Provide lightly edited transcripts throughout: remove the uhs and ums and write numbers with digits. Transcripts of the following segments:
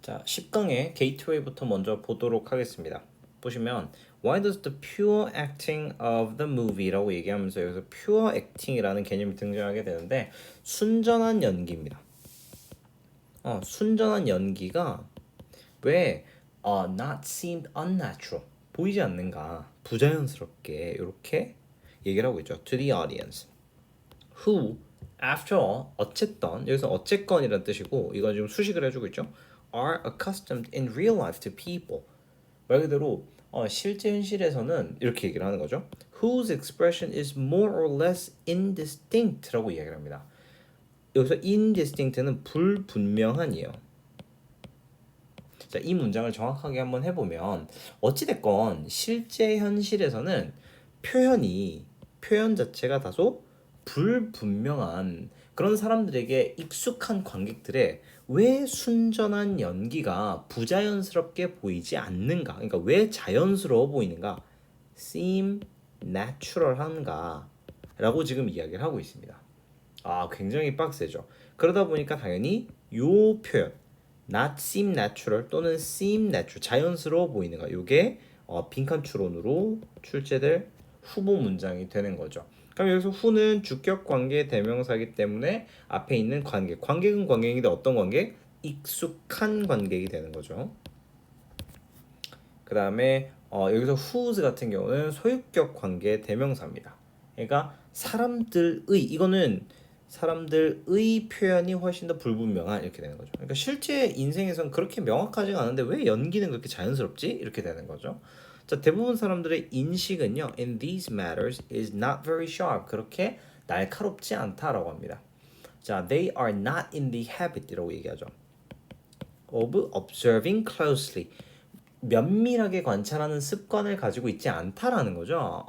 자, 10강의 게이트웨이부터 먼저 보도록 하겠습니다. 보시면 Why does the pure acting of the movie라고 얘기하면서 여기서 pure acting이라는 개념이 등장하게 되는데 순전한 연기입니다. 순전한 연기가 왜 not seemed unnatural 보이지 않는가 부자연스럽게 이렇게 얘기를 하고 있죠. To the audience who after all 어쨌든 여기서 어쨌건이라는 뜻이고 이건 지금 수식을 해주고 있죠. are accustomed in real life to people 말 그대로 실제 현실에서는 이렇게 얘기를 하는 거죠. whose expression is more or less indistinct라고 이야기를 합니다. 여기서 indistinct는 불분명한이에요. 자, 이 문장을 정확하게 한번 해보면 어찌됐건 실제 현실에서는 표현 자체가 다소 불분명한 그런 사람들에게 익숙한 관객들의 왜 순전한 연기가 부자연스럽게 보이지 않는가? 그러니까 왜 자연스러워 보이는가? seem natural한가? 라고 지금 이야기를 하고 있습니다. 굉장히 빡세죠. 그러다 보니까 당연히 요 표현 not seem natural 또는 seem natural 자연스러워 보이는가 요게 빈칸 추론으로 출제될 후보 문장이 되는 거죠. 그럼 여기서 who는 주격 관계 대명사이기 때문에 앞에 있는 관객은 관객인데 어떤 관객? 익숙한 관객이 되는 거죠. 그 다음에 여기서 whose 같은 경우는 소유격 관계 대명사입니다. 그러니까 이거는 사람들의 표현이 훨씬 더 불분명한 이렇게 되는 거죠. 그러니까 실제 인생에선 그렇게 명확하지가 않은데 왜 연기는 그렇게 자연스럽지? 이렇게 되는 거죠. 자, 대부분 사람들의 인식은요, in these matters is not very sharp. 그렇게 날카롭지 않다라고 합니다. 자, they are not in the habit이라고 얘기하죠. of observing closely. 면밀하게 관찰하는 습관을 가지고 있지 않다라는 거죠.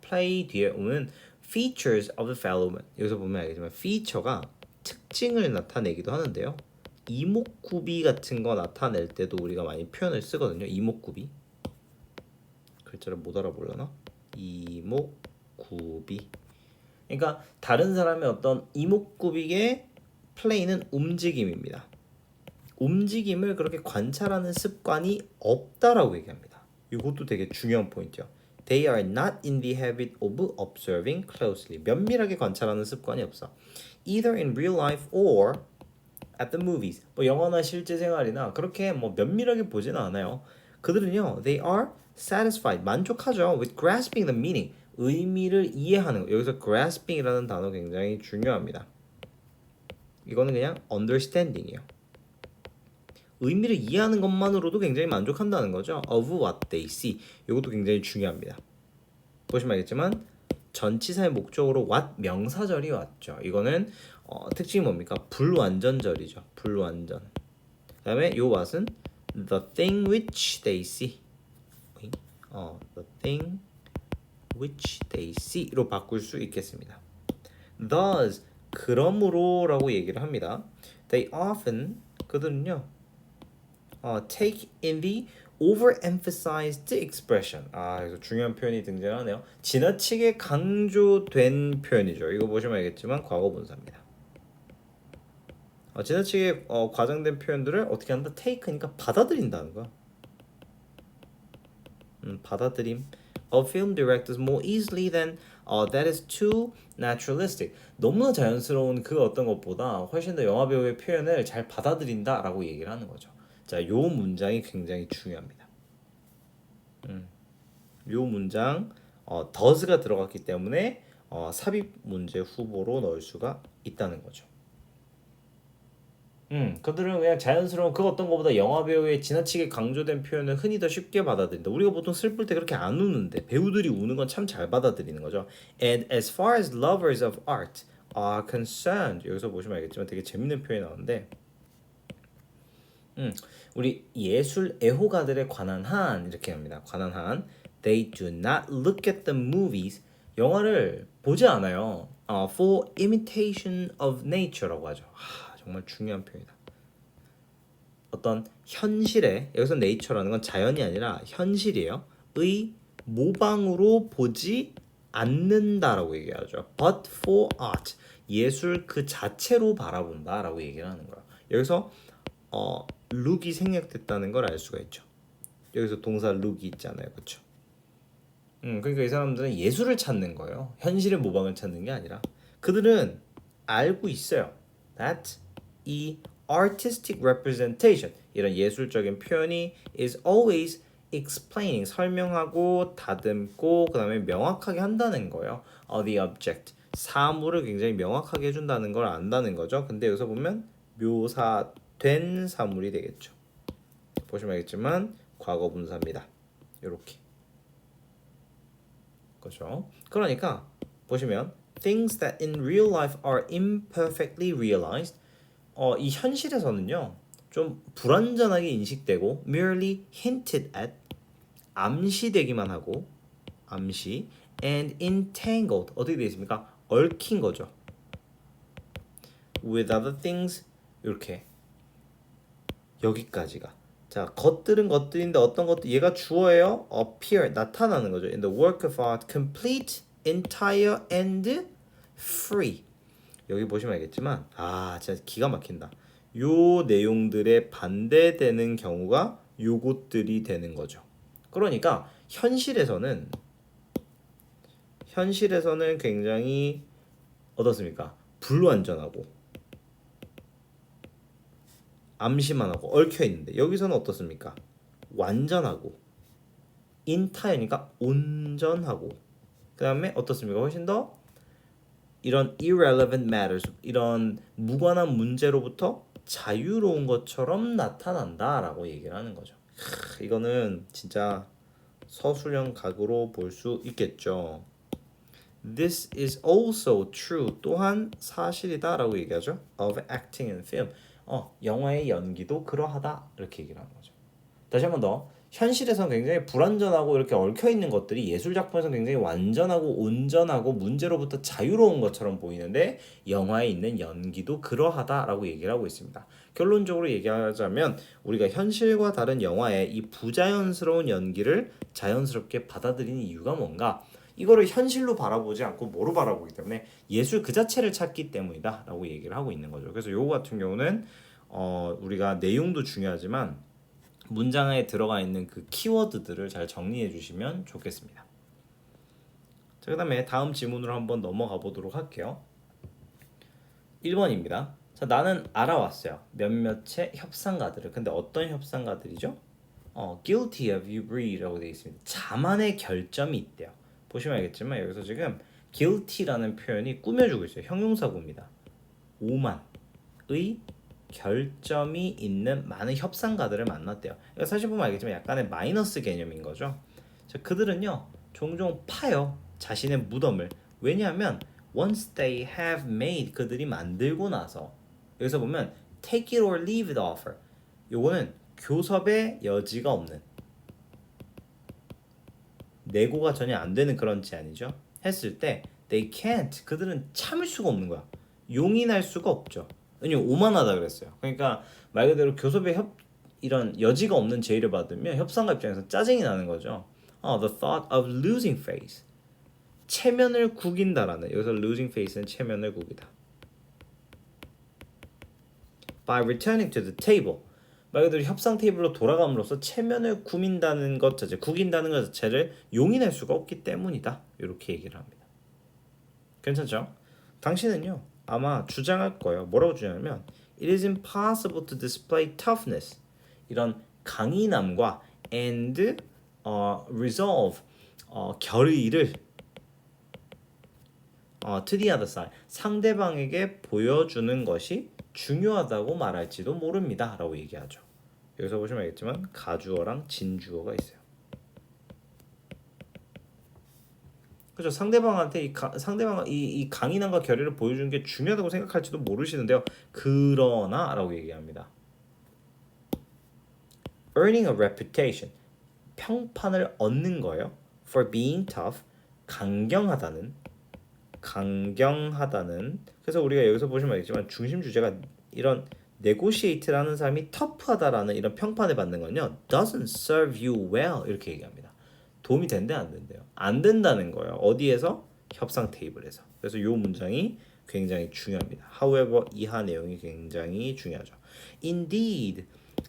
play 뒤에 오는 features of the fellow man. 여기서 보면 알겠지만 feature가 특징을 나타내기도 하는데요. 이목구비 같은 거 나타낼 때도 우리가 많이 표현을 쓰거든요. 이목구비. 글자를 못 알아보려나? 이목구비. 그러니까 다른 사람의 어떤 이목구비의 play는 움직임입니다. 움직임을 그렇게 관찰하는 습관이 없다라고 얘기합니다. 이것도 되게 중요한 포인트요. They are not in the habit of observing closely. 면밀하게 관찰하는 습관이 없어. Either in real life or at the movies. 뭐 영화나 실제 생활이나 그렇게 뭐 면밀하게 보지는 않아요. 그들은요, they are satisfied. 만족하죠. With grasping the meaning. 의미를 이해하는 거. 여기서 grasping이라는 단어 굉장히 중요합니다. 이거는 그냥 understanding이에요. 의미를 이해하는 것만으로도 굉장히 만족한다는 거죠. of what they see. 이것도 굉장히 중요합니다. 보시면 알겠지만 전치사의 목적으로 what 명사절이 왔죠. 이거는 특징이 뭡니까? 불완전절이죠. 불완전. 그 다음에 요 what은 the thing which they see. the thing which they see로 바꿀 수 있겠습니다. thus 그러므로라고 얘기를 합니다. They often 그들은요. take in the overemphasized expression. 그래서 중요한 표현이 등장하네요. 지나치게 강조된 표현이죠. 이거 보시면 알겠지만 과거 분사입니다. 지나치게 과장된 표현들을 어떻게 한다? take니까 받아들인다는 거야. 받아들임. A film directors more easily than that is too naturalistic. 너무나 자연스러운 그 어떤 것보다 훨씬 더 영화 배우의 표현을 잘 받아들인다라고 얘기를 하는 거죠. 자, 요 문장이 굉장히 중요합니다. 요 문장 does가 들어갔기 때문에 삽입 문제 후보로 넣을 수가 있다는 거죠. 그들은 그냥 자연스러운 그 어떤 것보다 영화 배우의 지나치게 강조된 표현을 흔히 더 쉽게 받아들인다. 우리가 보통 슬플 때 그렇게 안 우는데 배우들이 우는 건 참 잘 받아들이는 거죠. And as far as lovers of art are concerned, 여기서 보시면 알겠지만 되게 재밌는 표현이 나오는데, 우리 예술 애호가들에 관한 한 이렇게 합니다. 관한 한 they do not look at the movies 영화를 보지 않아요. for imitation of nature라고 하죠. 정말 중요한 표현이다. 어떤 현실에 여기서 nature라는 건 자연이 아니라 현실이에요. 의 모방으로 보지 않는다라고 얘기하죠. But for art 예술 그 자체로 바라본다라고 얘기를 하는 거야. 여기서 look이 생략됐다는 걸 알 수가 있죠. 여기서 동사 look이 있잖아요, 그렇죠? 그러니까 이 사람들은 예술을 찾는 거예요. 현실의 모방을 찾는 게 아니라 그들은 알고 있어요. That 이 artistic representation 이런 예술적인 표현이 is always explaining 설명하고 다듬고 그다음에 명확하게 한다는 거예요. The object 사물을 굉장히 명확하게 해준다는 걸 안다는 거죠. 근데 여기서 보면 묘사된 사물이 되겠죠. 보시면 알겠지만 과거 분사입니다. 이렇게. 그렇죠. 그러니까 보시면 things that in real life are imperfectly realized 이 현실에서는요 좀 불완전하게 인식되고 merely hinted at 암시되기만 하고 암시 and entangled 어떻게 되어 있습니까? 얽힌 거죠. with other things 이렇게 여기까지가 자 것들은 것들인데 어떤 것도 얘가 주어예요. appear 나타나는 거죠. in the work of art complete, entire and free 여기 보시면 알겠지만 진짜 기가 막힌다. 요 내용들에 반대되는 경우가 요것들이 되는 거죠. 그러니까 현실에서는 굉장히 어떻습니까? 불완전하고 암시만 하고 얽혀 있는데 여기서는 어떻습니까? 완전하고 인타이니까 온전하고 그다음에 어떻습니까? 훨씬 더 이런 irrelevant matters 이런 무관한 문제로부터 자유로운 것처럼 나타난다라고 얘기를 하는 거죠. 이거는 진짜 서술형 각으로 볼 수 있겠죠. This is also true 또한 사실이다라고 얘기하죠. of acting in film 영화의 연기도 그러하다 이렇게 얘기를 하는 거죠. 다시 한 번 더 현실에선 굉장히 불완전하고 이렇게 얽혀 있는 것들이 예술 작품에서 굉장히 완전하고 온전하고 문제로부터 자유로운 것처럼 보이는데 영화에 있는 연기도 그러하다라고 얘기를 하고 있습니다. 결론적으로 얘기하자면 우리가 현실과 다른 영화의 이 부자연스러운 연기를 자연스럽게 받아들이는 이유가 뭔가? 이거를 현실로 바라보지 않고 뭐로 바라보기 때문에 예술 그 자체를 찾기 때문이다 라고 얘기를 하고 있는 거죠. 그래서 요거 같은 경우는 우리가 내용도 중요하지만 문장에 들어가 있는 그 키워드들을 잘 정리해 주시면 좋겠습니다. 자, 그 다음에 다음 지문으로 한번 넘어가 보도록 할게요. 1번입니다. 자, 나는 알아왔어요. 몇몇의 협상가들을. 근데 어떤 협상가들이죠? guilty of usury라고 되어 있습니다. 자만의 결점이 있대요. 보시면 알겠지만 여기서 지금 guilty라는 표현이 꾸며주고 있어요. 형용사구입니다. 오만의 결점이 있는 많은 협상가들을 만났대요. 그러니까 사실 보면 알겠지만 약간의 마이너스 개념인 거죠. 자, 그들은요 종종 파요 자신의 무덤을. 왜냐하면 once they have made 그들이 만들고 나서 여기서 보면 take it or leave it offer 요거는 교섭의 여지가 없는 내고가 전혀 안 되는 그런 제안이죠. 했을 때 they can't 그들은 참을 수가 없는 거야. 용인할 수가 없죠. 왜냐면 오만하다 그랬어요. 그러니까 말 그대로 교섭의 이런 여지가 없는 제의를 받으면 협상가 입장에서 짜증이 나는 거죠. The thought of losing face 체면을 구긴다라는 여기서 losing face는 체면을 구기다. By returning to the table 말 그대로 협상 테이블로 돌아감으로써 체면을 구긴다는 것 자체를 용인할 수가 없기 때문이다. 이렇게 얘기를 합니다. 괜찮죠? 당신은요 아마 주장할 거예요. 뭐라고 주장하면 It is impossible to display toughness 이런 강인함과 and resolve 결의를 to the other side 상대방에게 보여주는 것이 중요하다고 말할지도 모릅니다 라고 얘기하죠. 여기서 보시면 알겠지만 가주어랑 진주어가 있어요. 그렇죠. 상대방한테 상대방 이 강인함과 결의를 보여주는 게 중요하다고 생각할지도 모르시는데요. 그러나 라고 얘기합니다. Earning a reputation 평판을 얻는 거예요. For being tough 강경하다는 그래서 우리가 여기서 보시면 알겠지만 중심 주제가 이런 negotiate라는 사람이 터프하다라는 이런 평판을 받는 건요. doesn't serve you well 이렇게 얘기합니다. 도움이 된대 안 된대요. 안 된다는 거예요. 어디에서? 협상 테이블에서. 그래서 이 문장이 굉장히 중요합니다. However 이하 내용이 굉장히 중요하죠. Indeed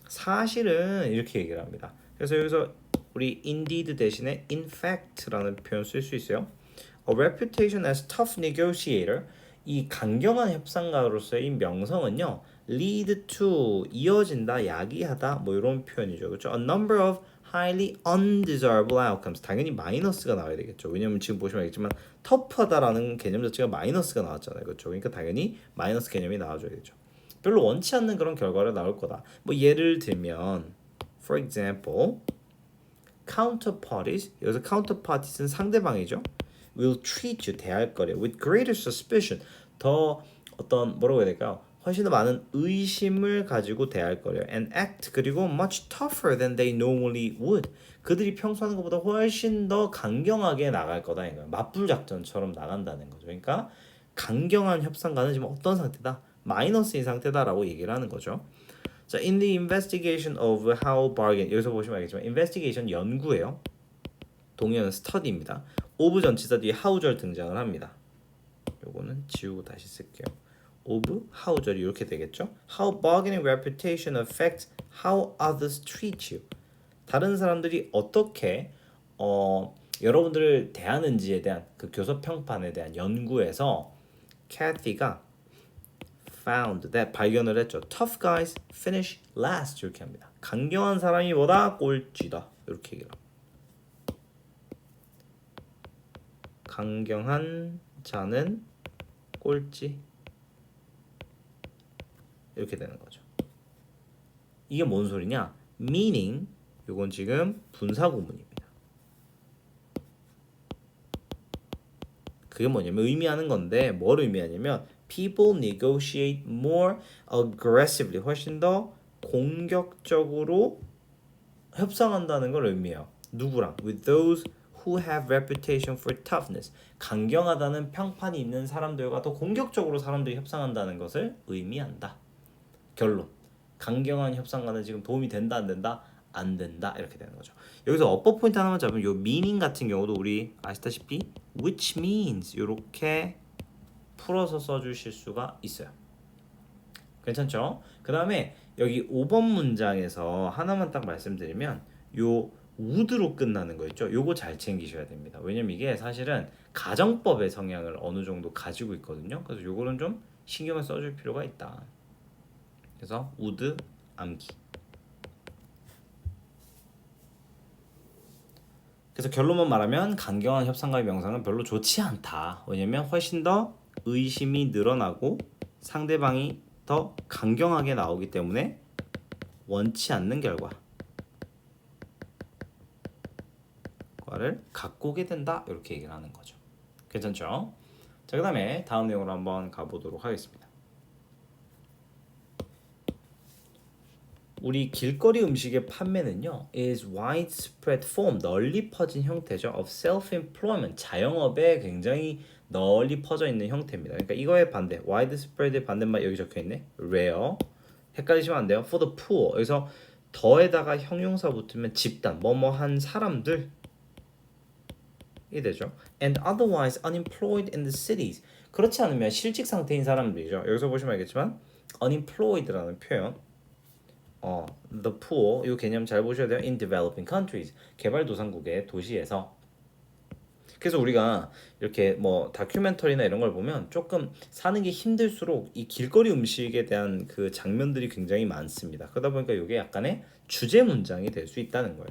사실은 이렇게 얘기를 합니다. 그래서 여기서 우리 indeed 대신에 in fact라는 표현 쓸 수 있어요. A reputation as tough negotiator 이 강경한 협상가로서의 명성은요 lead to 이어진다, 야기하다 뭐 이런 표현이죠. 그렇죠? A number of highly undesirable outcomes 당연히 마이너스가 나와야 되겠죠. 왜냐면 지금 보시면 알겠지만 터프하다라는 개념 자체가 마이너스가 나왔잖아요. 그렇죠? 그러니까 당연히 마이너스 개념이 나와줘야겠죠. 별로 원치 않는 그런 결과가 나올 거다. 뭐 예를 들면 for example counterparties 여기서 counterparties는 상대방이죠. will treat you 대할 거래요. with greater suspicion 더 어떤 뭐라고 해야 될까요? 훨씬 더 많은 의심을 가지고 대할 거래요. and act 그리고 much tougher than they normally would 그들이 평소 하는 것보다 훨씬 더 강경하게 나갈 거다 이거예요. 맞불 작전처럼 나간다는 거죠. 그러니까 강경한 협상가는 지금 어떤 상태다? 마이너스인 상태다라고 얘기를 하는 거죠. 자, in the investigation of how bargain 여기서 보시면 알겠지만 investigation 연구예요. 동의어는 study입니다. of 전치사 뒤에 how절 등장을 합니다. 요거는 지우고 다시 쓸게요. of how절이 이렇게 되겠죠. How bargaining reputation affects how others treat you. 다른 사람들이 어떻게 여러분들을 대하는지에 대한 그 교섭 평판에 대한 연구에서 Kathy가 found that 발견을 했죠. Tough guys finish last 이렇게 합니다. 강경한 사람이 뭐다? 꼴찌다. 이렇게 얘기를 합니다. 강경한 자는 꼴찌 이렇게 되는 거죠. 이게 뭔 소리냐? meaning 요건 지금 분사 구문입니다. 그게 뭐냐면 의미하는 건데 뭘 의미하냐면 people negotiate more aggressively 훨씬 더 공격적으로 협상한다는 걸 의미해요. 누구랑? with those who have reputation for toughness 강경하다는 평판이 있는 사람들과 더 공격적으로 사람들이 협상한다는 것을 의미한다. 결론 강경한 협상가는 지금 도움이 된다 안 된다? 안 된다 이렇게 되는 거죠. 여기서 어법 포인트 하나만 잡으면 요 meaning 같은 경우도 우리 아시다시피 which means 이렇게 풀어서 써주실 수가 있어요. 괜찮죠? 그 다음에 여기 5번 문장에서 하나만 딱 말씀드리면 요 would로 끝나는 거 있죠? 요거 잘 챙기셔야 됩니다. 왜냐면 이게 사실은 가정법의 성향을 어느 정도 가지고 있거든요. 그래서 요거는 좀 신경을 써줄 필요가 있다. 그래서 would 암기. 그래서 결론만 말하면 강경한 협상가의 명상은 별로 좋지 않다. 왜냐면 훨씬 더 의심이 늘어나고 상대방이 더 강경하게 나오기 때문에 원치 않는 결과를 갖고 오게 된다. 이렇게 얘기를 하는 거죠. 괜찮죠? 자, 그 다음에 다음 내용으로 한번 가보도록 하겠습니다. 우리 길거리 음식의 판매는요 is widespread form 널리 퍼진 형태죠 of self-employment 자영업에 굉장히 널리 퍼져 있는 형태입니다. 그러니까 이거의 반대 widespread의 반대말 여기 적혀 있네 rare 헷갈리시면 안 돼요. for the poor 여기서 더에다가 형용사 붙으면 집단 뭐뭐한 사람들이 되죠. and otherwise unemployed in the cities 그렇지 않으면 실직 상태인 사람들이죠. 여기서 보시면 알겠지만 unemployed라는 표현 the poor 이 개념 잘 보셔야 돼요. in developing countries 개발도상국의 도시에서 그래서 우리가 이렇게 뭐 다큐멘터리나 이런 걸 보면 조금 사는 게 힘들수록 이 길거리 음식에 대한 그 장면들이 굉장히 많습니다. 그러다 보니까 이게 약간의 주제 문장이 될 수 있다는 거예요.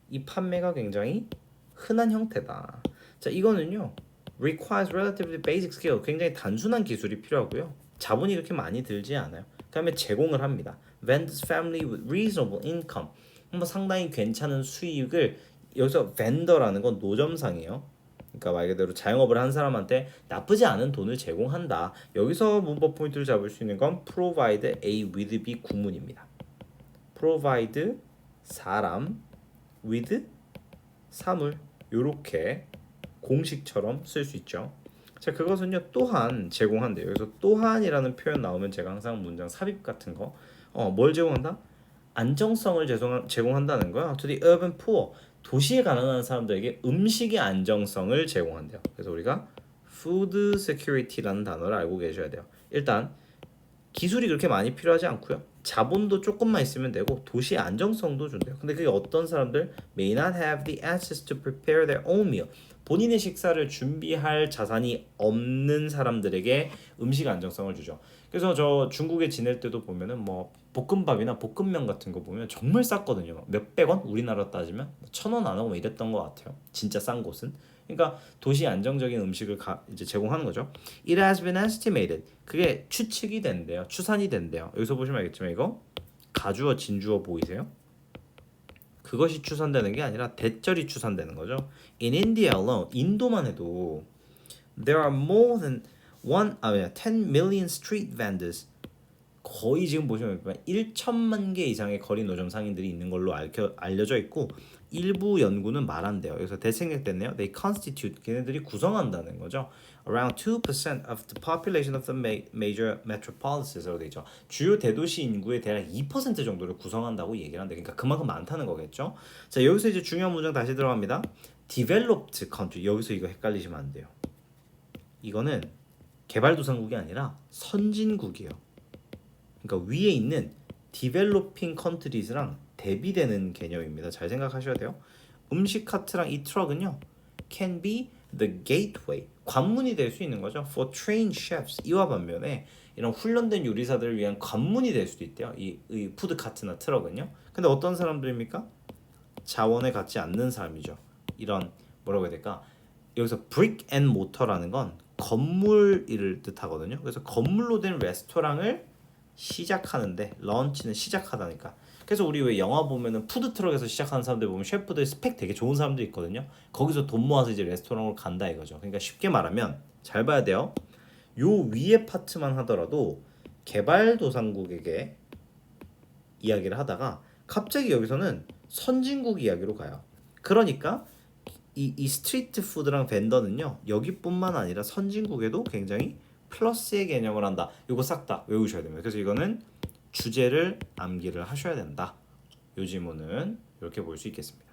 이 판매가 굉장히 흔한 형태다. 자, 이거는요. requires relatively basic skill 굉장히 단순한 기술이 필요하고요. 자본이 그렇게 많이 들지 않아요. 그 다음에 제공을 합니다. vendors family with reasonable income 뭐 상당히 괜찮은 수익을 여기서 vendor라는 건 노점상이에요. 그러니까 말 그대로 자영업을 한 사람한테 나쁘지 않은 돈을 제공한다. 여기서 문법 포인트를 잡을 수 있는 건 provide A with B 구문입니다. provide 사람 with 사물 요렇게 공식처럼 쓸 수 있죠. 자, 그것은요 또한 제공한대요. 그래서 또한이라는 표현 나오면 제가 항상 문장 삽입 같은 거 뭘 제공한다? 안정성을 제공한다는 거야. To the urban poor 도시에 가난한 사람들에게 음식의 안정성을 제공한대요. 그래서 우리가 food security라는 단어를 알고 계셔야 돼요. 일단 기술이 그렇게 많이 필요하지 않고요. 자본도 조금만 있으면 되고 도시 안정성도 준대요. 근데 그게 어떤 사람들 may not have the access to prepare their own meal. 본인의 식사를 준비할 자산이 없는 사람들에게 음식 안정성을 주죠. 그래서 저 중국에 지낼 때도 보면은 뭐 볶음밥이나 볶음면 같은 거 보면 정말 쌌거든요. 몇백 원? 우리나라 따지면 1,000원 안 하고 뭐 이랬던 것 같아요. 진짜 싼 곳은. 그러니까 도시 안정적인 음식을 이제 제공하는 거죠. It has been estimated. 그게 추측이 된대요. 추산이 된대요. 여기서 보시면 알겠지만 이거 가주어 진주어 보이세요? 그것이 추산되는 게 아니라 대절이 추산되는 거죠. In India alone, 인도만 해도 there are more than 10 million street vendors. 거의 지금 보시면 1천만 개 이상의 거리 노점 상인들이 있는 걸로 알려져 있고 일부 연구는 말한대요. 여기서 대생략됐네요. They constitute 걔네들이 구성한다는 거죠. Around 2% of the population of the major metropolis라고 돼 있죠. 주요 대도시 인구의 대략 2% 정도를 구성한다고 얘기를 한대. 그러니까 그만큼 많다는 거겠죠. 자, 여기서 이제 중요한 문장 다시 들어갑니다. Developed country. 여기서 이거 헷갈리시면 안 돼요. 이거는 개발도상국이 아니라 선진국이에요. 그러니까 위에 있는 developing countries랑 대비되는 개념입니다. 잘 생각하셔야 돼요. 음식 카트랑 이 트럭은요, can be the gateway, 관문이 될 수 있는 거죠. For trained chefs. 이와 반면에 이런 훈련된 요리사들을 위한 관문이 될 수도 있대요. 이 푸드 카트나 트럭은요. 근데 어떤 사람들입니까? 자원에 갖지 않는 사람이죠. 이런 뭐라고 해야 될까? 여기서 brick and mortar라는 건 건물을 뜻하거든요. 그래서 건물로 된 레스토랑을 시작하는데 런치는 시작하다니까. 그래서 우리 왜 영화 보면은 푸드트럭에서 시작하는 사람들 보면 셰프들 스펙 되게 좋은 사람들 있거든요. 거기서 돈 모아서 이제 레스토랑으로 간다 이거죠. 그러니까 쉽게 말하면 잘 봐야 돼요. 요 위에 파트만 하더라도 개발도상국에게 이야기를 하다가 갑자기 여기서는 선진국 이야기로 가요. 그러니까 이 스트리트 푸드랑 벤더는요, 여기뿐만 아니라 선진국에도 굉장히 플러스의 개념을 한다. 이거 싹 다 외우셔야 됩니다. 그래서 이거는 주제를 암기를 하셔야 된다. 요 지문은 이렇게 볼 수 있겠습니다.